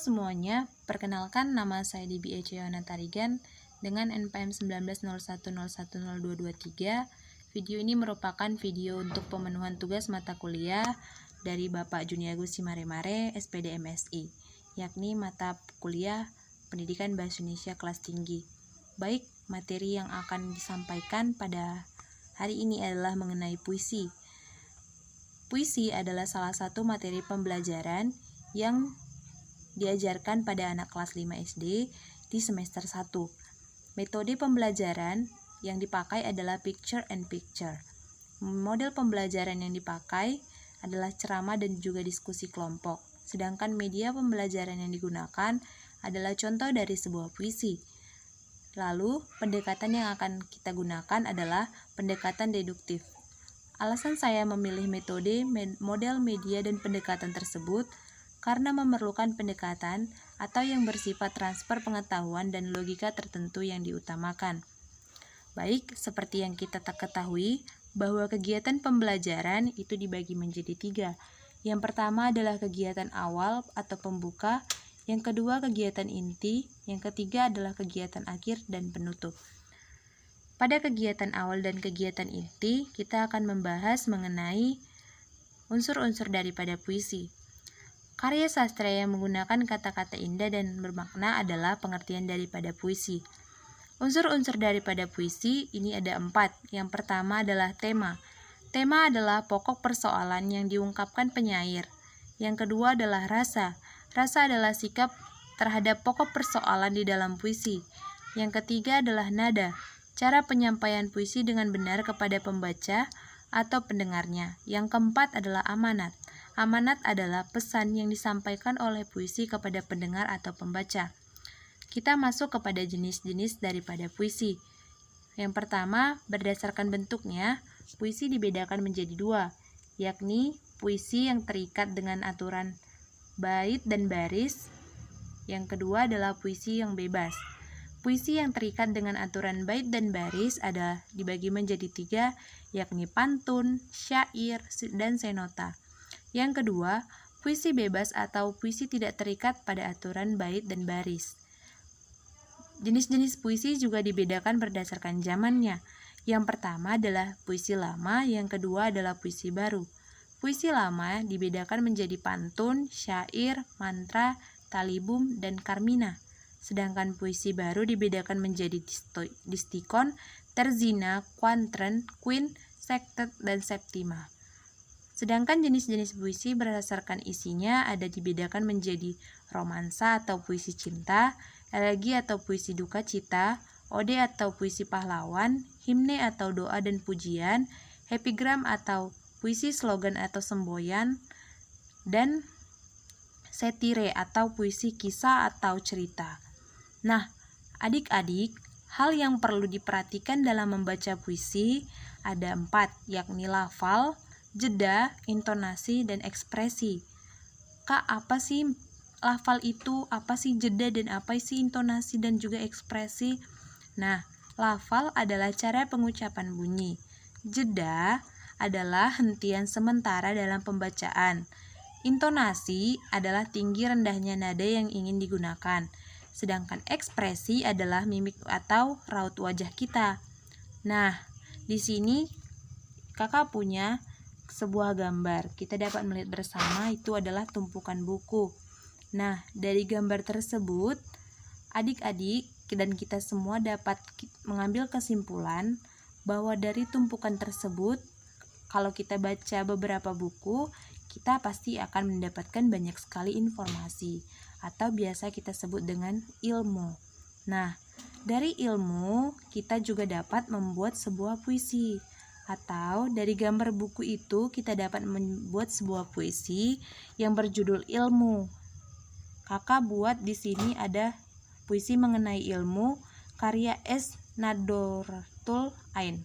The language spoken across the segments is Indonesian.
semuanya, perkenalkan nama saya Dibi Ece Yohana Tarigan dengan NPM 1901010223. Video ini merupakan video untuk pemenuhan tugas mata kuliah dari Bapak Juniagus Simaremare, SPD MSI, yakni mata kuliah Pendidikan Bahasa Indonesia kelas tinggi. Baik, materi yang akan disampaikan pada hari ini adalah mengenai puisi. Puisi adalah salah satu materi pembelajaran yang diajarkan pada anak kelas 5 SD di semester 1. Metode pembelajaran yang dipakai adalah picture and picture. Model pembelajaran yang dipakai adalah ceramah dan juga diskusi kelompok. Sedangkan media pembelajaran yang digunakan adalah contoh dari sebuah puisi. Lalu, pendekatan yang akan kita gunakan adalah pendekatan deduktif. Alasan saya memilih metode, model, media, dan pendekatan tersebut karena memerlukan pendekatan atau yang bersifat transfer pengetahuan dan logika tertentu yang diutamakan. Baik, seperti yang kita ketahui bahwa kegiatan pembelajaran itu dibagi menjadi 3. Yang pertama adalah kegiatan awal atau pembuka, yang kedua kegiatan inti, yang ketiga adalah kegiatan akhir dan penutup. Pada kegiatan awal dan kegiatan inti, kita akan membahas mengenai unsur-unsur daripada puisi. Karya sastra yang menggunakan kata-kata indah dan bermakna adalah pengertian daripada puisi. Unsur-unsur daripada puisi ini ada 4. Yang pertama adalah tema. Tema adalah pokok persoalan yang diungkapkan penyair. Yang kedua adalah rasa. Rasa adalah sikap terhadap pokok persoalan di dalam puisi. Yang ketiga adalah nada. Cara penyampaian puisi dengan benar kepada pembaca atau pendengarnya. Yang keempat adalah amanat. Amanat adalah pesan yang disampaikan oleh puisi kepada pendengar atau pembaca. Kita masuk kepada jenis-jenis daripada puisi. Yang pertama, berdasarkan bentuknya, puisi dibedakan menjadi 2, yakni puisi yang terikat dengan aturan bait dan baris. Yang kedua adalah puisi yang bebas. Puisi yang terikat dengan aturan bait dan baris ada dibagi menjadi 3, yakni pantun, syair, dan senota. Yang kedua, puisi bebas atau puisi tidak terikat pada aturan bait dan baris. Jenis-jenis puisi juga dibedakan berdasarkan zamannya. Yang pertama adalah puisi lama, yang kedua adalah puisi baru. Puisi lama dibedakan menjadi pantun, syair, mantra, talibum, dan karmina. Sedangkan puisi baru dibedakan menjadi distikon, terzina, kuantren, queen, sektet, dan septima. Sedangkan jenis-jenis puisi berdasarkan isinya ada dibedakan menjadi romansa atau puisi cinta, elegi atau puisi duka cita, ode atau puisi pahlawan, himne atau doa dan pujian, epigram atau puisi slogan atau semboyan, dan satire atau puisi kisah atau cerita. Nah, adik-adik, hal yang perlu diperhatikan dalam membaca puisi ada 4, yakni lafal, jeda, intonasi, dan ekspresi. Kak, apa sih lafal itu? Apa sih jeda dan apa sih intonasi dan juga ekspresi? Nah, lafal adalah cara pengucapan bunyi. Jeda adalah hentian sementara dalam pembacaan. Intonasi adalah tinggi rendahnya nada yang ingin digunakan. Sedangkan ekspresi adalah mimik atau raut wajah kita. Nah, di sini kakak punya sebuah gambar. Kita dapat melihat bersama itu adalah tumpukan buku. Nah, dari gambar tersebut, adik-adik dan kita semua dapat mengambil kesimpulan bahwa dari tumpukan tersebut, kalau kita baca beberapa buku, kita pasti akan mendapatkan banyak sekali informasi atau biasa kita sebut dengan ilmu. Nah, dari ilmu kita juga dapat membuat sebuah puisi. Atau dari gambar buku itu kita dapat membuat sebuah puisi yang berjudul ilmu. Kakak buat di sini ada puisi mengenai ilmu karya S. Nadoratul Ain.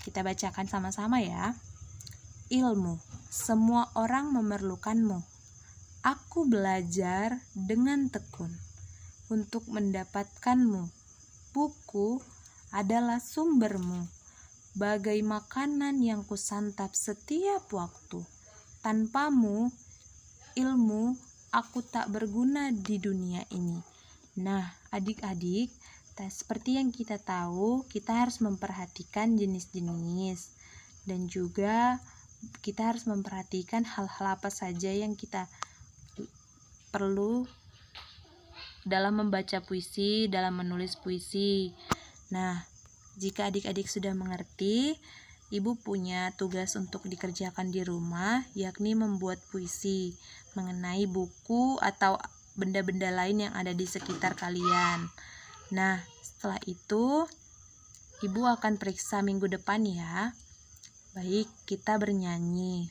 Kita bacakan sama-sama ya. Ilmu, semua orang memerlukanmu. Aku belajar dengan tekun untuk mendapatkanmu. Buku adalah sumbermu. Bagai makanan yang kusantap setiap waktu. Tanpamu, ilmu aku tak berguna di dunia ini. Nah, adik-adik, seperti yang kita tahu, kita harus memperhatikan jenis-jenis dan juga kita harus memperhatikan hal-hal apa saja yang kita perlu dalam membaca puisi, dalam menulis puisi. Nah, jika adik-adik sudah mengerti, Ibu punya tugas untuk dikerjakan di rumah, yakni membuat puisi mengenai buku atau benda-benda lain yang ada di sekitar kalian. Nah, setelah itu Ibu akan periksa minggu depan ya. Baik, kita bernyanyi.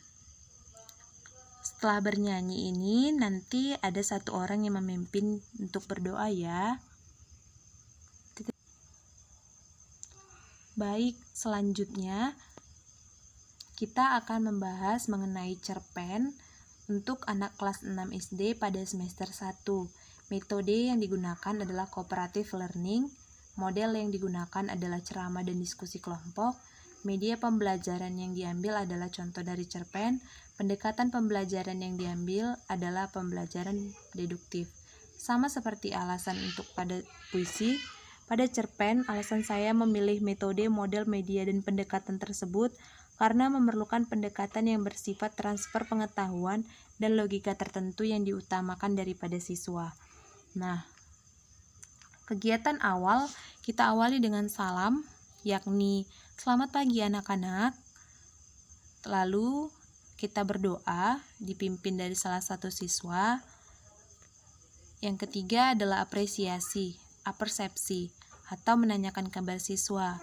Setelah bernyanyi ini nanti ada satu orang yang memimpin untuk berdoa ya. Baik, selanjutnya kita akan membahas mengenai cerpen untuk anak kelas 6 SD pada semester 1. Metode yang digunakan adalah cooperative learning, model yang digunakan adalah ceramah dan diskusi kelompok, media pembelajaran yang diambil adalah contoh dari cerpen, pendekatan pembelajaran yang diambil adalah pembelajaran deduktif. Sama seperti alasan untuk pada puisi, pada cerpen alasan saya memilih metode, model, media, dan pendekatan tersebut karena memerlukan pendekatan yang bersifat transfer pengetahuan dan logika tertentu yang diutamakan daripada siswa. Nah, kegiatan awal kita awali dengan salam, yakni selamat pagi anak-anak. Lalu kita berdoa dipimpin dari salah satu siswa. Yang ketiga adalah apresiasi, apersepsi, atau menanyakan kabar siswa.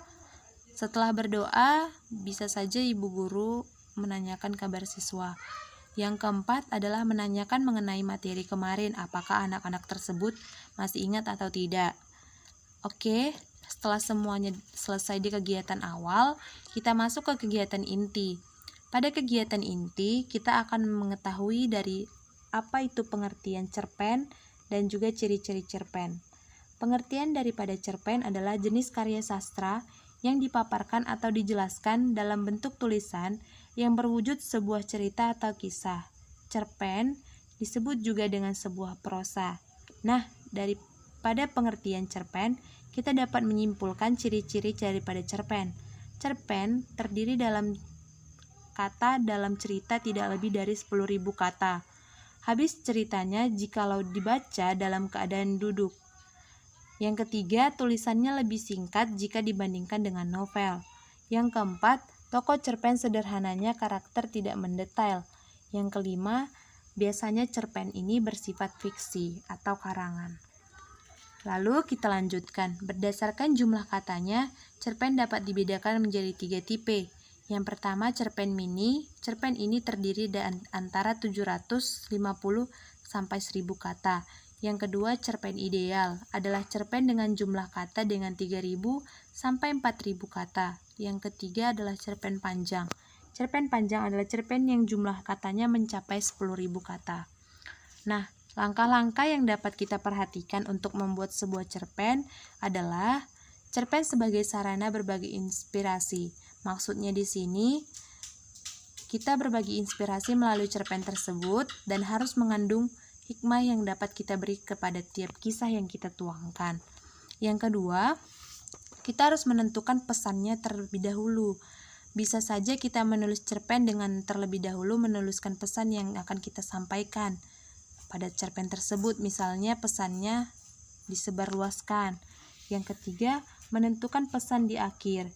Setelah berdoa, bisa saja ibu guru menanyakan kabar siswa. Yang keempat adalah menanyakan mengenai materi kemarin, apakah anak-anak tersebut masih ingat atau tidak. Oke, setelah semuanya selesai di kegiatan awal, kita masuk ke kegiatan inti. Pada kegiatan inti, kita akan mengetahui dari apa itu pengertian cerpen dan juga ciri-ciri cerpen. Pengertian daripada cerpen adalah jenis karya sastra yang dipaparkan atau dijelaskan dalam bentuk tulisan yang berwujud sebuah cerita atau kisah. Cerpen disebut juga dengan sebuah prosa. Nah, daripada pengertian cerpen, kita dapat menyimpulkan ciri-ciri daripada cerpen. Cerpen terdiri dalam kata dalam cerita tidak lebih dari 10.000 kata. Habis ceritanya jikalau dibaca dalam keadaan duduk. Yang ketiga, tulisannya lebih singkat jika dibandingkan dengan novel. Yang keempat, tokoh cerpen sederhananya karakter tidak mendetail. Yang kelima, biasanya cerpen ini bersifat fiksi atau karangan. Lalu kita lanjutkan. Berdasarkan jumlah katanya, cerpen dapat dibedakan menjadi 3 tipe. Yang pertama, cerpen mini. Cerpen ini terdiri dari antara 750 sampai 1000 kata. Yang kedua, cerpen ideal adalah cerpen dengan jumlah kata dengan 3.000 sampai 4.000 kata. Yang ketiga adalah cerpen panjang. Cerpen panjang adalah cerpen yang jumlah katanya mencapai 10.000 kata. Nah, langkah-langkah yang dapat kita perhatikan untuk membuat sebuah cerpen adalah cerpen sebagai sarana berbagi inspirasi. Maksudnya di sini kita berbagi inspirasi melalui cerpen tersebut dan harus mengandung hikmah yang dapat kita beri kepada tiap kisah yang kita tuangkan. Yang kedua, kita harus menentukan pesannya terlebih dahulu. Bisa saja kita menulis cerpen dengan terlebih dahulu menuliskan pesan yang akan kita sampaikan pada cerpen tersebut. Misalnya pesannya disebarluaskan. Yang ketiga, menentukan pesan di akhir.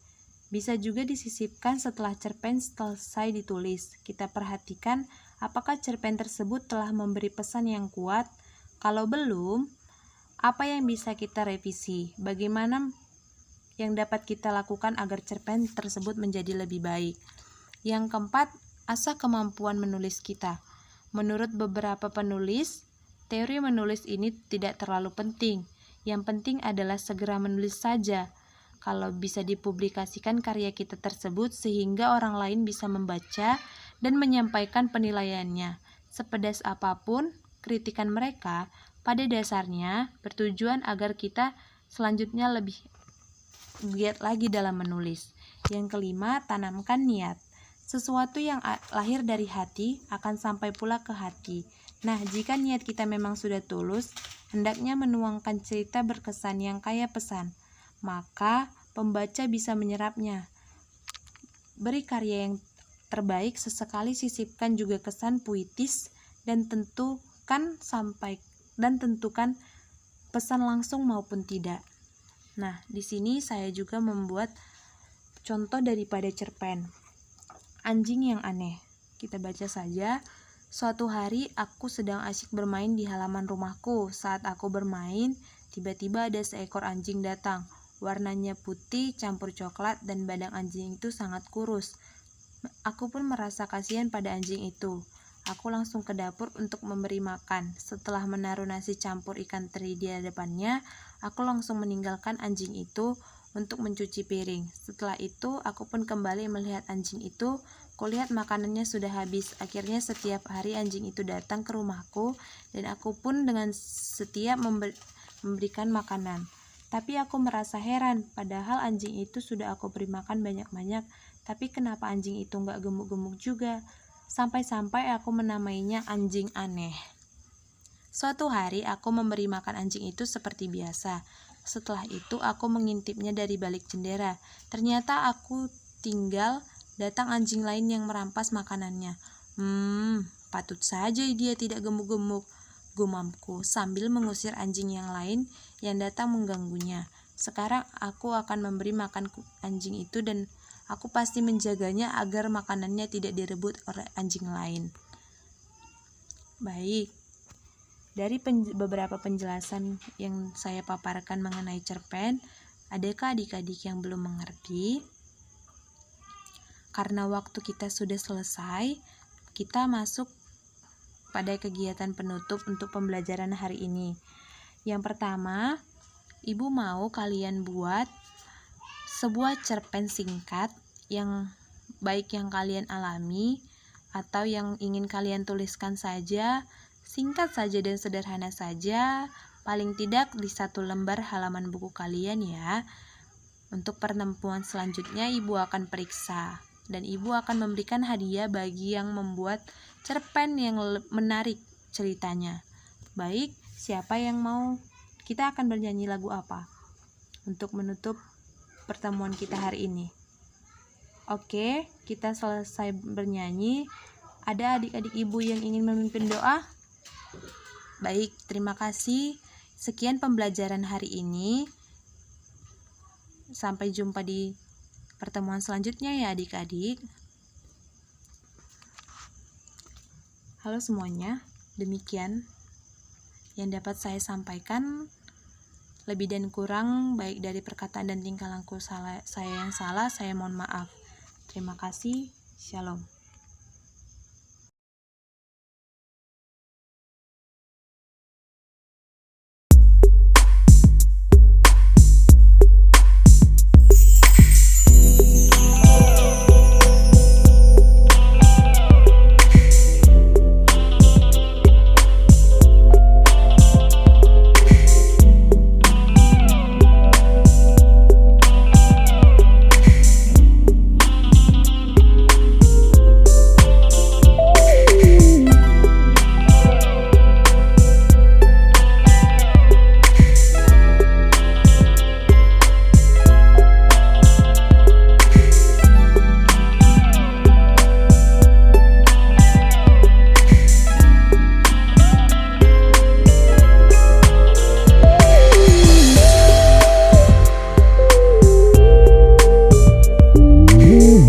Bisa juga disisipkan setelah cerpen selesai ditulis. Kita perhatikan apakah cerpen tersebut telah memberi pesan yang kuat. Kalau belum, apa yang bisa kita revisi? Bagaimana yang dapat kita lakukan agar cerpen tersebut menjadi lebih baik? Yang keempat, asah kemampuan menulis kita. Menurut beberapa penulis, teori menulis ini tidak terlalu penting. Yang penting adalah segera menulis saja. Kalau bisa dipublikasikan karya kita tersebut sehingga orang lain bisa membaca dan menyampaikan penilaiannya. Sepedas apapun kritikan mereka, pada dasarnya bertujuan agar kita selanjutnya lebih giat lagi dalam menulis. Yang kelima, tanamkan niat. Sesuatu yang lahir dari hati akan sampai pula ke hati. Nah, jika niat kita memang sudah tulus, hendaknya menuangkan cerita berkesan yang kaya pesan, maka pembaca bisa menyerapnya. Beri karya yang terbaik, sesekali sisipkan juga kesan puitis dan tentukan pesan langsung maupun tidak. Nah, di sini saya juga membuat contoh daripada cerpen. Anjing yang aneh. Kita baca saja. Suatu hari aku sedang asyik bermain di halaman rumahku. Saat aku bermain, tiba-tiba ada seekor anjing datang. Warnanya putih campur coklat dan badan anjing itu sangat kurus. Aku pun merasa kasihan pada anjing itu. Aku langsung ke dapur untuk memberi makan. Setelah menaruh nasi campur ikan teri di hadapannya, aku langsung meninggalkan anjing itu untuk mencuci piring. Setelah itu, aku pun kembali melihat anjing itu. Kulihat makanannya sudah habis. Akhirnya setiap hari anjing itu datang ke rumahku dan aku pun dengan setia memberikan makanan. Tapi aku merasa heran, padahal anjing itu sudah aku beri makan banyak-banyak. Tapi kenapa anjing itu nggak gemuk-gemuk juga? Sampai-sampai aku menamainya anjing aneh. Suatu hari aku memberi makan anjing itu seperti biasa. Setelah itu aku mengintipnya dari balik jendela. Ternyata aku tinggal datang anjing lain yang merampas makanannya. Patut saja dia tidak gemuk-gemuk, gumamku sambil mengusir anjing yang lain yang datang mengganggunya. Sekarang aku akan memberi makan anjing itu dan aku pasti menjaganya agar makanannya tidak direbut oleh anjing lain. Baik, dari beberapa penjelasan yang saya paparkan mengenai cerpen, adakah adik-adik yang belum mengerti? Karena waktu kita sudah selesai, kita masuk pada kegiatan penutup untuk pembelajaran hari ini. Yang pertama, Ibu mau kalian buat sebuah cerpen singkat yang baik yang kalian alami atau yang ingin kalian tuliskan saja, singkat saja dan sederhana saja, paling tidak di 1 lembar halaman buku kalian ya. Untuk pertemuan selanjutnya Ibu akan periksa dan Ibu akan memberikan hadiah bagi yang membuat cerpen yang menarik ceritanya. Baik, siapa yang mau? Kita akan bernyanyi lagu apa untuk menutup pertemuan kita hari ini? Oke, kita selesai bernyanyi. Ada adik-adik Ibu yang ingin memimpin doa? Baik, terima kasih. Sekian pembelajaran hari ini. Sampai jumpa di pertemuan selanjutnya ya adik-adik. Halo semuanya, demikian yang dapat saya sampaikan. Lebih dan kurang baik dari perkataan dan tingkah laku saya yang salah, saya mohon maaf. Terima kasih. Shalom.